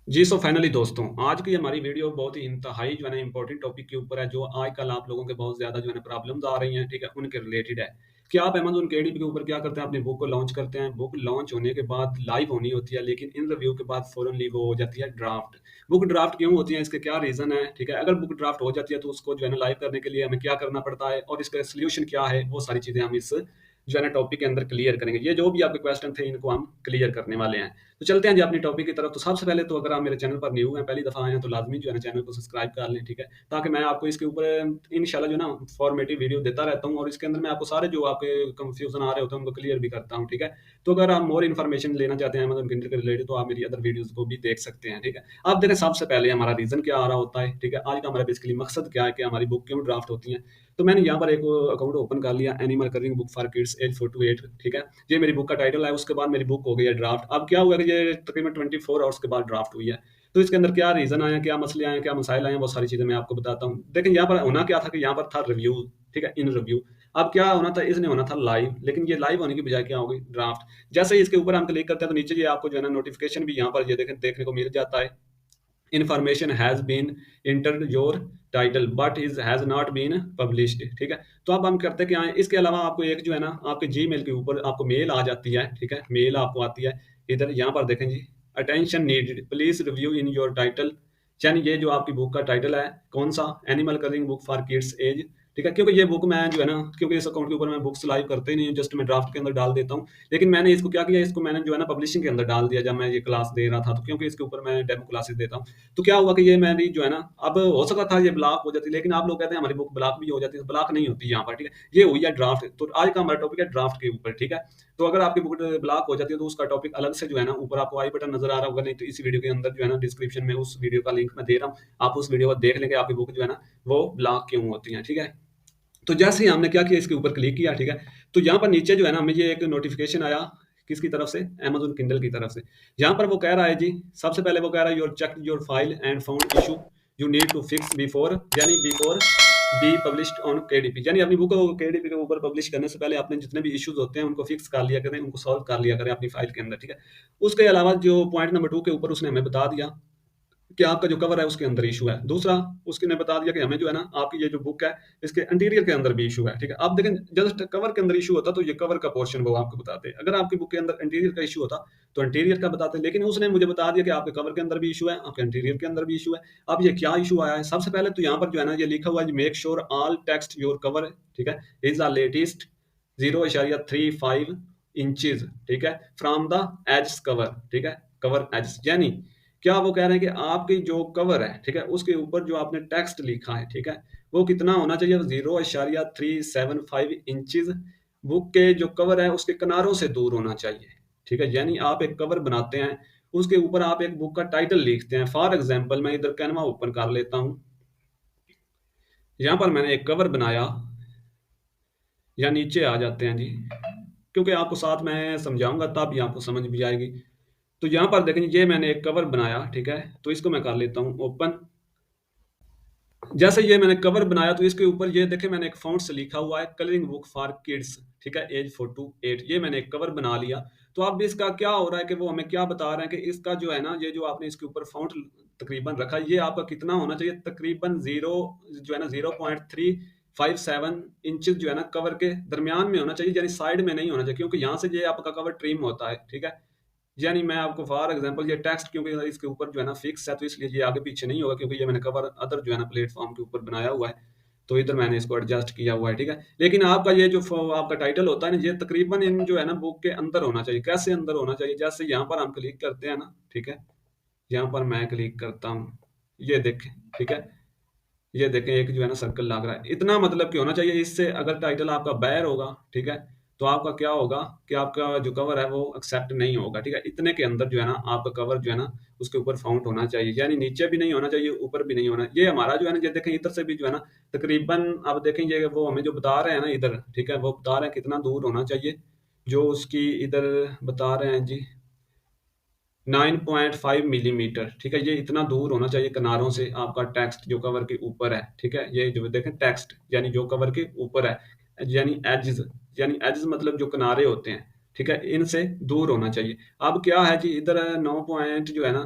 जी, so finally दोस्तों, आज की हमारी वीडियो बहुत ही इंतहाई जो है ना इम्पोर्टेंट टॉपिक के ऊपर है, जो आजकल आप लोगों के बहुत ज़्यादा जो है ना प्रॉब्लम्स आ रही हैं, ठीक है? उनके रिलेटेड है कि आप अमेज़न केडीपी के ऊपर क्या करते हैं, अपनी बुक को लॉन्च करते हैं, बुक लॉन्च होने के बाद लाइव होनी होती है, लेकिन इन रिव्यू के बाद फ़ौरनली वो हो जाती है ड्राफ्ट। बुक ड्राफ्ट क्यों होती है, इसके क्या रीज़न है, ठीक है? अगर बुक ड्राफ्ट हो जाती है, तो उसको जो है ना लाइव करने के लिए हमें क्या करना पड़ता है और इसका सॉल्यूशन क्या है, वो सारी चीज़ें हम इस जो है ना टॉपिक के अंदर क्लियर करेंगे। ये जो भी आपके क्वेश्चन थे, इनको हम क्लियर करने वाले हैं। तो चलते हैं जी अपनी टॉपिक की तरफ। तो सबसे पहले तो अगर आप मेरे चैनल पर न्यू हैं, पहली दफ़ा आए हैं, तो लाज़मी जो है ना चैनल को सब्सक्राइब कर लें, ठीक है? ताकि मैं आपको इसके ऊपर इंशाल्लाह जो है ना फॉर्मेटिव वीडियो देता रहता हूँ और इसके अंदर मैं आपको सारे जो आपके कन्फ्यूज़न आ रहे होते हैं, उनको क्लियर भी करता हूँ, ठीक है? तो अगर आप मोर इन्फॉर्मेशन लेना चाहते हैं अमेज़न किंडल के रिलेटेड, तो आप मेरी अदर वीडियोज़ को भी देख सकते हैं, ठीक है? अब देखें सबसे पहले हमारा रीज़न क्या आ रहा होता है, ठीक है? आज का हमारा बेसिकली मकसद क्या है कि हमारी बुक क्यों ड्राफ्ट होती हैं। तो मैंने यहाँ पर एक अकाउंट ओपन कर लिया, animal colouring book for kids age 4 to 8, ठीक है? ये मेरी बुक का टाइटल है, उसके बाद मेरी बुक हो गई है ड्राफ्ट। अब क्या हुआ कि ये तकरीबन 24 आवर्स के बाद ड्राफ्ट हुई है। तो इसके अंदर क्या रीज़न आए हैं, क्या मसले आए हैं, क्या मसाइल आए हैं, वो सारी चीज़ें मैं आपको बताता हूँ। देखिए यहाँ पर होना क्या था कि यहाँ पर था रिव्यू, ठीक है? इन रिव्यू। अब क्या होना था, इसने होना था लाइव, लेकिन ये लाइव होने की बजाय क्या हो गई ड्राफ्ट। जैसे ही इसके ऊपर हम क्लिक करते हैं, तो नीचे ये आपको जो है ना नोटिफ़िकेशन भी यहाँ पर ये देखें देखने को मिल जाता है। Information has been entered your title but is has not been published, ठीक है? तो अब हम करते क्या हैं, इसके अलावा आपको एक जो है ना आपके जीमेल के ऊपर आपको मेल आ जाती है, ठीक है? मेल आपको आती है इधर, यहाँ पर देखें जी, attention needed please review in your title. यानी ये जो आपकी बुक का टाइटल है, कौन सा, animal colouring book for kids age, ठीक है? क्योंकि ये बुक मैं जो है ना, क्योंकि इस अकाउंट के ऊपर मैं बुक्स लाइव करते ही नहीं हूँ, जस्ट मैं ड्राफ्ट के अंदर डाल देता हूँ। लेकिन मैंने इसको क्या किया, इसको मैंने जो है ना पब्लिशिंग के अंदर डाल दिया जब मैं ये क्लास दे रहा था, तो क्योंकि इसके ऊपर मैं डेमो क्लासेस देता हूँ। तो क्या हुआ कि ये मेरी जो है ना, अब हो सकता था ये ब्लॉक हो जाती, लेकिन आप लोग कहते हैं हमारी बुक ब्लॉक भी हो जाती है, ब्लॉक नहीं होती यहाँ पर, ठीक है? ये हुई है ड्राफ्ट। तो आज का हमारा टॉपिक है ड्राफ्ट के ऊपर, ठीक है? तो अगर आपकी बुक ब्लॉक हो जाती है, तो उसका टॉपिक अलग से जो है ना ऊपर आपको आई बटन नजर आ रहा होगा, नहीं तो इस वीडियो के अंदर जो है ना डिस्क्रिप्शन में उस वीडियो का लिंक मैं दे रहा हूँ। आप उस वीडियो को देख लेंगे, आपकी बुक जो है ना वो ब्लॉक क्यों होती है, ठीक है? तो जैसे ही हमने क्या किया, इसके ऊपर क्लिक किया, ठीक है? तो यहाँ पर नीचे जो है ना हमें ये एक नोटिफिकेशन आया, किसकी तरफ से, अमेजोन किंडल की तरफ से। यहाँ पर वो कह रहा है जी, सबसे पहले वो कह रहा है your check your file and found issue you need to fix before, यानी before be published on KDP, यानी अपनी बुक को केडीपी के ऊपर पब्लिश करने से पहले आपने जितने भी इश्यूज होते हैं उनको फिक्स कर लिया करें, उनको सॉल्व कर लिया करें अपनी फाइल के अंदर, ठीक है? उसके अलावा जो पॉइंट नंबर 2 के ऊपर उसने हमें बता दिया कि आपका जो कवर है उसके अंदर इशू है। दूसरा, उसके ने बता दिया कि हमें जो है ना आपकी ये जो बुक है इसके इंटीरियर के अंदर भी इशू है, ठीक है? आप देखें, जस्ट कवर के अंदर इशू होता तो ये कवर का पोर्शन वो आपको बताते। अगर आपकी बुक के अंदर इंटीरियर का इशू होता तो इंटीरियर का बताते, लेकिन उसने मुझे बता दिया कि आपके कवर के अंदर भी इशू है, आपके इंटीरियर के अंदर भी इशू है। अब ये क्या इशू आया है? सबसे पहले तो यहाँ पर जो है ना ये लिखा हुआ है, make sure all text your cover, ठीक है, इज द लेटेस्ट 0.35 इंचेस, ठीक है, फ्रॉम द एज कवर, ठीक है? कवर एज, यानी क्या वो कह रहे हैं कि आपकी जो कवर है, ठीक है, उसके ऊपर जो आपने टेक्स्ट लिखा है, ठीक है, वो कितना होना चाहिए, 0.375 इंचेस बुक के जो कवर है उसके किनारों से दूर होना चाहिए, ठीक है? यानी आप एक कवर बनाते हैं, उसके ऊपर आप एक बुक का टाइटल लिखते हैं। फॉर एग्जाम्पल मैं इधर कैनवा ओपन कर लेता हूँ, यहाँ पर मैंने एक कवर बनाया, या नीचे आ जाते हैं जी, क्योंकि आपको साथ में समझाऊंगा तब भी आपको समझ भी आएगी। तो यहाँ पर देखें, ये मैंने एक कवर बनाया, ठीक है? तो इसको मैं कर लेता हूँ ओपन। जैसे ये मैंने कवर बनाया, तो इसके ऊपर ये देखें मैंने एक फ़ॉन्ट से लिखा हुआ है कलरिंग बुक फॉर किड्स, ठीक है, एज 4 टू 8। ये मैंने एक कवर बना लिया। तो अब इसका क्या हो रहा है कि वो हमें क्या बता रहे हैं कि इसका जो है ना, ये जो आपने इसके ऊपर फ़ॉन्ट तकरीबन रखा है, ये आपका कितना होना चाहिए, तकरीबन 0 जो है ना 0.357 इंचेस जो है ना कवर के दरमियान में होना चाहिए, यानी साइड में नहीं होना चाहिए, क्योंकि यहाँ से ये आपका कवर ट्रिम होता है, ठीक है? यानी मैं आपको फॉर एग्जांपल ये टेक्स्ट क्योंकि इसके ऊपर जो है ना फिक्स है, तो इसलिए ये आगे पीछे नहीं होगा, क्योंकि ये मैंने कवर अदर जो है ना प्लेटफॉर्म के ऊपर बनाया हुआ है, तो इधर मैंने इसको एडजस्ट किया हुआ है, ठीक है? लेकिन आपका ये जो आपका टाइटल होता है ना, ये तकरीबन इन जो है ना बुक के अंदर होना चाहिए। कैसे अंदर होना चाहिए? जैसे यहाँ पर हम क्लिक करते हैं ना, ठीक है, यहाँ पर मैं क्लिक करता हूँ, ये देखें, ठीक है, ये देखें एक जो है ना सर्कल लग रहा है, इतना मतलब कि होना चाहिए। इससे अगर टाइटल आपका बैर होगा, ठीक है, तो आपका क्या होगा कि आपका जो कवर है वो एक्सेप्ट नहीं होगा, ठीक है? इतने के अंदर जो है ना आपका कवर जो है ना उसके ऊपर फाउंट होना चाहिए, यानी नीचे भी नहीं होना चाहिए, ऊपर भी नहीं होना। ये हमारा जो है ना, ये देखें इधर से भी जो है ना तकरीबन, अब देखें ये वो हमें जो बता रहे हैं ना इधर, ठीक है, वो बता रहे हैं कितना दूर होना चाहिए, जो उसकी इधर बता रहे हैं जी 9.5 मिलीमीटर, ठीक है? ये इतना दूर होना चाहिए किनारों से आपका टेक्स्ट जो कवर के ऊपर है, ठीक है? ये जो देखें टेक्स्ट यानी जो कवर के ऊपर है, यानी एजेस, यानी एजेस मतलब जो किनारे होते हैं, ठीक है, इनसे दूर होना चाहिए। अब क्या है जी, इधर 9 पॉइंट जो है ना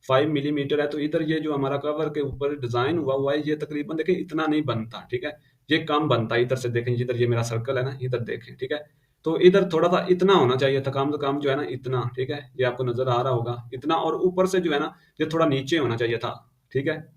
5 मिलीमीटर है, तो इधर ये जो हमारा कवर के ऊपर डिज़ाइन हुआ है, ये तकरीबन देखें इतना नहीं बनता, ठीक है? ये कम बनता है। इधर से देखें, जिधर ये मेरा सर्कल है ना, इधर देखें, ठीक है? तो इधर थोड़ा-सा इतना होना चाहिए था, कम से कम जो है ना इतना, ठीक है? ये आपको नज़र आ रहा होगा, इतना। और ऊपर से जो है ना, ये थोड़ा नीचे होना चाहिए था, ठीक है?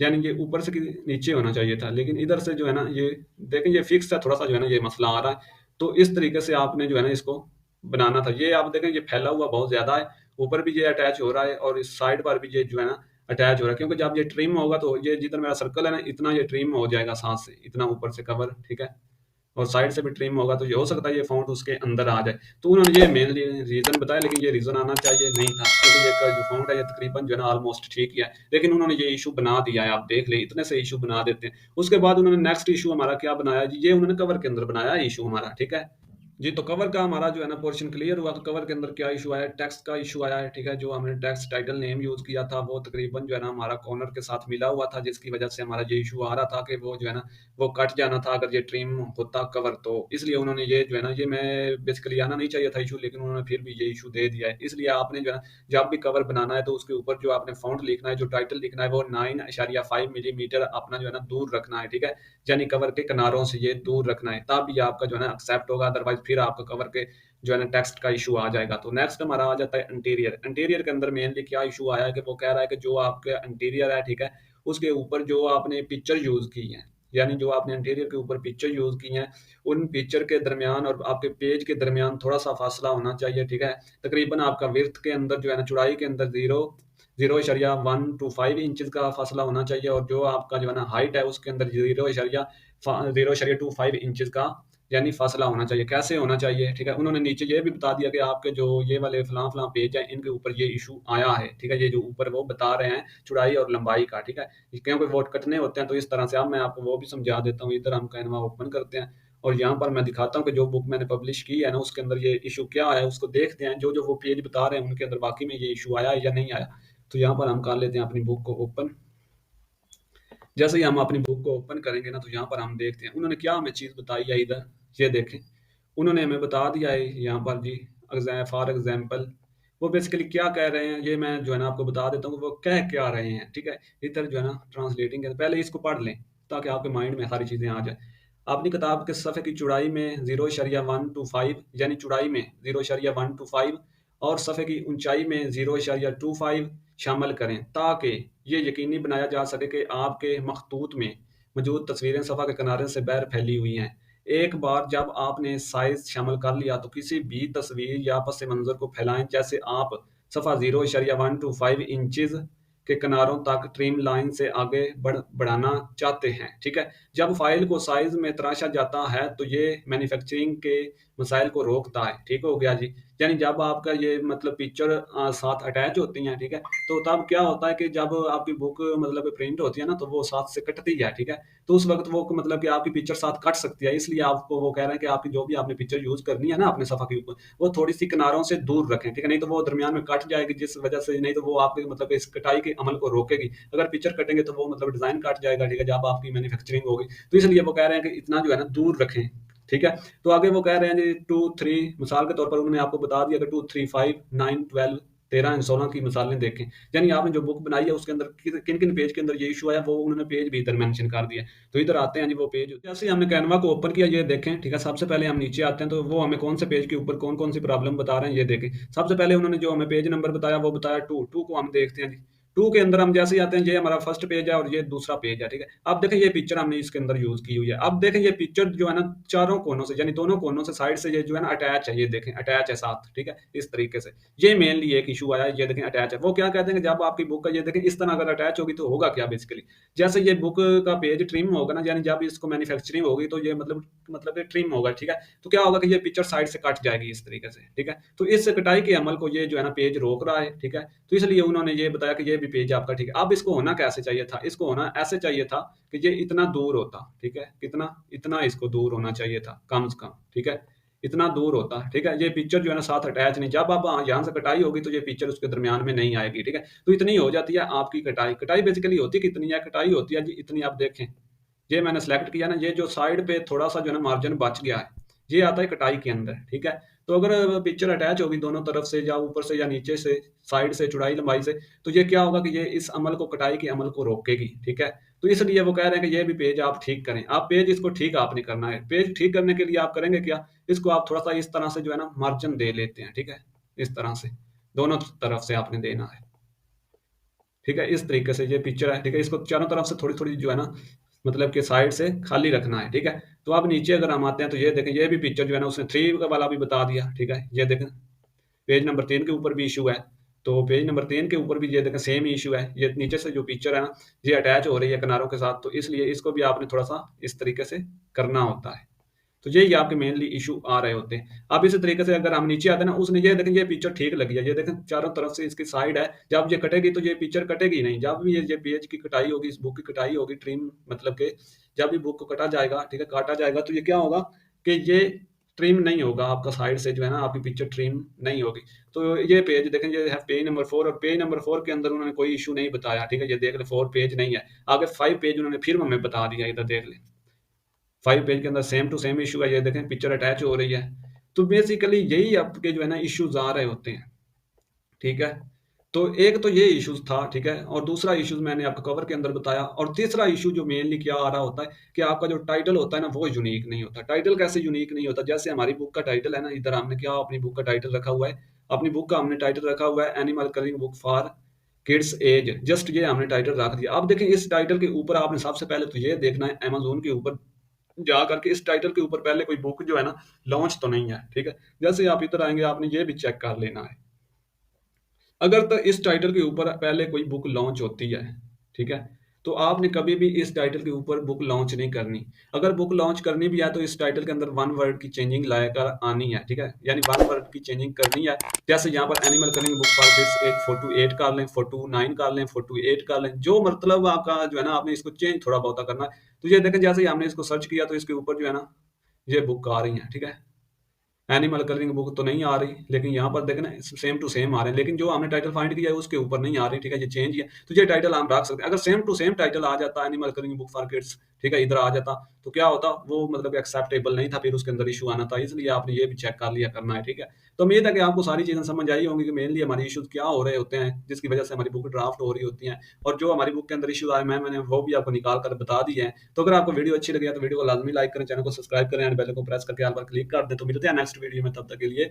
यानी ये ऊपर से कि नीचे होना चाहिए था, लेकिन इधर से जो है ना, ये देखें ये फिक्स है, थोड़ा-सा जो है ना ये मसला आ रहा है। तो इस तरीके से आपने जो है ना इसको बनाना था। ये आप देखें, ये फैला हुआ बहुत ज़्यादा है, ऊपर भी ये अटैच हो रहा है और इस साइड पर भी ये जो है ना अटैच हो रहा है, क्योंकि जब ये ट्रिम होगा तो ये जिधर मेरा सर्कल है ना, इतना ये ट्रिम हो जाएगा साथ से, इतना ऊपर से कवर, ठीक है? और साइड से भी ट्रिम होगा, तो ये हो सकता है ये फ़ॉन्ट उसके अंदर आ जाए। तो उन्होंने ये मेनली रीज़न बताया, लेकिन ये रीज़न आना चाहिए नहीं था, क्योंकि ये का जो फ़ॉन्ट है ये तकरीबन जो है ना ऑलमोस्ट ठीक ही है। लेकिन उन्होंने ये इश्यू बना दिया है, आप देख लें, इतने से इश्यू बना देते हैं। उसके बाद उन्होंने नेक्स्ट इश्यू हमारा क्या बनाया जी, ये उन्होंने कवर के अंदर बनाया है इश्यू हमारा, ठीक है? जी, तो कवर का हमारा जो है ना पोर्शन क्लियर हुआ। तो कवर के अंदर क्या इशू आया है, टेक्स्ट का इशू आया है, ठीक है? जो हमने टेक्स्ट टाइटल नेम यूज़ किया था, वो तकरीबन जो है ना हमारा कॉर्नर के साथ मिला हुआ था, जिसकी वजह से हमारा ये इशू आ रहा था कि वो जो है ना, वो कट जाना था अगर ये ट्रिम होता कवर तो। इसलिए उन्होंने ये जो है ना, ये मैं बेसिकली आना नहीं चाहिए था इशू, लेकिन उन्होंने फिर भी ये इशू दे दिया है। इसलिए आपने जो है ना, जब भी कवर बनाना है तो उसके ऊपर जो आपने फ़ॉन्ट लिखना है, जो टाइटल लिखना है, वो 9.5 मिलीमीटर अपना जो है ना दूर रखना है, ठीक है? यानी कवर के किनारों से ये दूर रखना है, तब ये आपका जो है ना एक्सेप्ट होगा, अदरवाइज़ फिर आपका कवर के जो है ना टेक्स्ट का इशू आ जाएगा। तो नेक्स्ट हमारा आ जाता है इंटीरियर। इंटीरियर के अंदर मेनली क्या इशू आया है कि वो कह रहा है कि जो आपके इंटीरियर है, ठीक है? उसके ऊपर जो आपने पिक्चर यूज़ की है, यानी जो आपने इंटीरियर के ऊपर पिक्चर यूज़ की हैं, उन पिक्चर के दरमियान और आपके पेज के दरमियान थोड़ा-सा फासला होना चाहिए, ठीक है? तकरीबन आपका विड्थ के अंदर जो है ना, चौड़ाई के अंदर 0.1 टू 5 इंचेस का फासला होना चाहिए, और जो आपका जो है ना हाइट है, उसके अंदर 0.25 इंचेस का यानी फासला होना चाहिए। कैसे होना चाहिए, ठीक है? उन्होंने नीचे ये भी बता दिया कि आपके जो ये वाले फलां-फलां पेज हैं, इनके ऊपर ये इश्यू आया है, ठीक है? ये जो ऊपर वो बता रहे हैं चौड़ाई और लंबाई का, ठीक है? क्योंकि वो कटने होते हैं, तो इस तरह से अब मैं आपको वो भी समझा देता हूँ। इधर हम कैनवा ओपन करते हैं और यहाँ पर मैं दिखाता हूँ कि जो बुक मैंने पब्लिश की है ना, उसके अंदर ये इश्यू क्या है, उसको देखते हैं। जो-जो वो पेज बता रहे हैं, उनके अंदर वाक़ई में ये इश्यू आया है या नहीं आया। तो यहाँ पर हम कर लेते हैं अपनी बुक को ओपन। जैसे ही हम अपनी बुक को ओपन करेंगे ना, तो यहाँ पर हम देखते हैं उन्होंने क्या हमें चीज़ बताई है इधर। ये देखें, उन्होंने हमें बता दिया है यहाँ पर जी, फॉर एग्जाम्पल वो बेसिकली क्या कह रहे हैं, ये मैं जो है ना आपको बता देता हूँ कि वो कह क्या रहे हैं, ठीक है? इधर जो है ना ट्रांसलेटिंग है, पहले इसको पढ़ लें ताकि आपके माइंड में सारी चीज़ें आ जाए। अपनी किताब के सफ़े की चौड़ाई में 0.1 to 5, यानी चौड़ाई में 0.1 to 5, और सफ़े की ऊंचाई में 0.25 शामिल करें, ताकि ये यकीनी बनाया जा सके कि आपके मखतूत में मौजूद तस्वीरें सफ़ा के किनारे से बाहर फैली हुई हैं। एक बार जब आपने साइज़ शामिल कर लिया, तो किसी भी तस्वीर या पस मंज़र को फैलाएं, जैसे आप सफ़ा 0.1 to 5 इंचेस के किनारों तक ट्रिम लाइन से आगे बढ़ाना चाहते हैं, ठीक है? जब फाइल को साइज़ में तराशा जाता है, तो ये मैन्युफैक्चरिंग के मसाइल को रोकता है। ठीक हो गया जी। यानी जब आपका ये मतलब पिक्चर साथ अटैच होती हैं, ठीक है? तो तब क्या होता है कि जब आपकी बुक मतलब प्रिंट होती है ना, तो वो साथ से कटती है, ठीक है? तो उस वक़्त वो मतलब कि आपकी पिक्चर साथ कट सकती है, इसलिए आपको वो कह रहे हैं कि आपकी जो भी आपने पिक्चर यूज़ करनी है ना अपने सफ़ा के ऊपर, वो थोड़ी-सी किनारों से दूर रखें, ठीक है? नहीं तो वो दरमियान में कट जाएगी, जिस वज़ह से नहीं तो वो आपके मतलब इस कटाई के अमल को रोकेगी। अगर पिक्चर कटेंगे तो वो मतलब डिज़ाइन कट जाएगा, ठीक है? जब आपकी मैन्युफैक्चरिंग होगी। तो इसलिए वो कह रहे हैं कि इतना जो है ना दूर रखें, ठीक है? तो आगे वो कह रहे हैं जी 2, 3 मिसाल के तौर पर उन्होंने आपको बता दिया कि 2, 3, 5, 9, 12, 13 एंड 16 की मिसालें देखें। यानी आपने जो बुक बनाई है उसके अंदर किन-किन पेज के अंदर ये इश्यू आया, वो उन्होंने पेज भी इधर मेंशन कर दिया। तो इधर आते हैं जी, वो पेज जैसे ही हमने कैनवा को ओपन किया, ये देखें, ठीक है? सबसे पहले हम नीचे आते हैं, तो वो हमें कौन से पेज के ऊपर कौन-कौन सी प्रॉब्लम बता रहे हैं, ये देखें। सबसे पहले उन्होंने जो हमें पेज नंबर बताया, वो बताया 2, 2 को हम देखते हैं जी। 2 के अंदर हम जैसे ही आते हैं, ये हमारा फर्स्ट पेज है और ये दूसरा पेज है, ठीक है? अब देखें ये पिक्चर हमने इसके अंदर यूज़ की हुई है। अब देखें ये पिक्चर जो है ना चारों कोनों से, यानी दोनों कोनों से, साइड से ये जो है ना अटैच है, ये देखें अटैच है साथ, ठीक है? इस तरीके से। ये मेनली एक इश्यू आया है, ये देखें अटैच है। वो क्या कहते हैं कि जब आपकी बुक का ये देखें इस तरह अगर अटैच होगी तो होगा क्या बेसिकली? जैसे ये बुक का पेज ट्रिम होगा ना, यानी जब इसको मैन्युफैक्चरिंग होगी तो ये मतलब ये ट्रिम होगा, ठीक है? तो क्या होगा कि ये पिक्चर साइड से कट जाएगी इस तरीके से, ठीक है? तो इस कटाई के अमल को ये जो है ना पेज रोक रहा है, ठीक है? तो इसलिए उन्होंने ये बताया कि ये भी पेज आपका ठीक है। अब इसको होना कैसे चाहिए था? इसको होना ऐसे चाहिए था कि ये इतना दूर होता, ठीक है? कितना? इतना इसको दूर होना चाहिए था कम से कम, ठीक है? इतना दूर होता, ठीक है? ये पिक्चर जो है ना साथ अटैच नहीं, जब अब यहाँ से कटाई होगी तो ये पिक्चर उसके दरमियान में नहीं आएगी, ठीक है? तो इतनी हो जाती है आपकी कटाई। कटाई बेसिकली होती कितनी है? कटाई होती है जी इतनी, आप देखें। ये मैंने सेलेक्ट किया ना, ये जो साइड पे थोड़ा-सा जो है ना मार्जिन बच गया है, ये आता है कटाई के अंदर, ठीक है? तो अगर पिक्चर अटैच होगी दोनों तरफ से या ऊपर से या नीचे से, साइड से, चौड़ाई लंबाई से, तो ये क्या होगा कि ये इस अमल को, कटाई के अमल को रोकेगी, ठीक है। तो इसलिए वो कह रहे हैं कि ये भी पेज आप ठीक करें। आप पेज इसको ठीक आपने करना है। पेज ठीक करने के लिए आप करेंगे क्या, इसको आप थोड़ा सा इस तरह से जो है ना मार्जिन दे लेते हैं, ठीक है। इस तरह से दोनों तरफ से आपने देना है, ठीक है। इस तरीके से ये पिक्चर है, ठीक है। इसको चारों तरफ से थोड़ी थोड़ी जो है ना, मतलब कि साइड से खाली रखना है, ठीक है। तो आप नीचे अगर हम आते हैं तो ये देखें, ये भी पिक्चर जो है ना उसने 3 वाला भी बता दिया, ठीक है। ये देखें पेज नंबर 3 के ऊपर भी इशू है, तो पेज नंबर 3 के ऊपर भी ये देखें सेम इशू है। ये नीचे से जो पिक्चर है ना, ये अटैच हो रही है किनारों के साथ, तो इसलिए इसको भी आपने थोड़ा सा इस तरीके से करना होता है। तो यही आपके मेनली इशू आ रहे होते हैं। अब इसी तरीके से अगर हम नीचे आते हैं ना, उसने ये देखें ये पिक्चर ठीक लगी है, ये देखें चारों तरफ से इसकी साइड है, जब ये कटेगी तो ये पिक्चर कटेगी नहीं। जब भी ये पेज की कटाई होगी, इस बुक की कटाई होगी, ट्रिम मतलब के जब भी बुक को कटा जाएगा, ठीक है, काटा जाएगा, तो ये क्या होगा कि ये ट्रिम नहीं होगा आपका, साइड से जो है ना आपकी पिक्चर ट्रिम नहीं होगी। तो ये पेज देखें, ये है पेज नंबर 4, और पेज नंबर 4 के अंदर उन्होंने कोई इशू नहीं बताया, ठीक है। ये देख ले 4 पेज नहीं है, आगे 5 पेज उन्होंने फिर हमें बता दिया, इधर देख ले 5 पेज के अंदर सेम टू सेम इशू है। ये देखें पिक्चर अटैच हो रही है। तो बेसिकली यही आपके जो है ना इश्यूज आ रहे होते हैं, ठीक है। तो एक तो ये इश्यूज था, ठीक है, और दूसरा इश्यूज मैंने आपको कवर के अंदर बताया, और तीसरा इशू जो मेनली क्या आ रहा होता है कि आपका जो टाइटल होता है ना वो यूनिक नहीं होता। टाइटल कैसे यूनिक नहीं होता, जैसे हमारी बुक का टाइटल है ना, इधर हमने क्या अपनी बुक का टाइटल रखा हुआ है, अपनी बुक का हमने टाइटल रखा हुआ है animal colouring book for kids age, just ये हमने टाइटल रख दिया। अब देखें इस टाइटल के ऊपर आपने सबसे पहले तो ये देखना है अमेजोन के ऊपर जा करके इस टाइटल के ऊपर पहले कोई बुक जो है ना लॉन्च तो नहीं है, ठीक है। जैसे आप इधर आएंगे आपने ये भी चेक कर लेना है, अगर तो इस टाइटल के ऊपर पहले कोई बुक लॉन्च होती है, ठीक है, तो आपने कभी भी इस टाइटल के ऊपर बुक लॉन्च नहीं करनी। अगर बुक लॉन्च करनी भी है तो इस टाइटल के अंदर वन वर्ड की चेंजिंग लाकर आनी है, ठीक है, यानी वन वर्ड की चेंजिंग करनी है। जैसे यहाँ पर animal colouring book for this एक 4 to 8 कर लें, 4 to 9 कर लें, 4 to 8 कर लें, जो मतलब आपका जो है ना आपने इसको चेंज थोड़ा बहुत करना है। तो ये देखें जैसे ही हमने इसको सर्च किया तो इसके ऊपर जो है ना ये बुक आ रही है, ठीक है। एनिमल कलरिंग बुक तो नहीं आ रही, लेकिन यहाँ पर देखें ना सेम टू सेम आ रहे हैं, लेकिन जो हमने टाइटल फाइंड किया है उसके ऊपर नहीं आ रही, ठीक है, ये चेंज है। तो ये टाइटल हम रख सकते हैं। अगर सेम टू सेम टाइटल आ जाता animal colouring book for kids, ठीक है, इधर आ जाता, तो क्या होता, वो मतलब एक्सेप्टेबल नहीं था, फिर उसके अंदर इशू आना था। इसलिए आपने ये भी चेक कर लिया करना है, ठीक है। तो उम्मीद है कि आपको सारी चीजें समझ आई होंगी कि मेनली हमारी इश्यूज क्या हो रहे होते हैं, जिसकी वजह से हमारी बुक ड्राफ्ट हो रही होती है, और जो हमारी बुक के अंदर इश्यूज आए मैंने वो भी आपको निकाल कर बता दिए हैं। तो अगर आपको वीडियो अच्छी लगी है तो वीडियो को लाजमी लाइक करें, चैनल को सब्सक्राइब करें, एंड बेल को प्रेस करके ऑल पर क्लिक कर दें। तो मिलते हैं नेक्स्ट वीडियो में, तब तक के लिए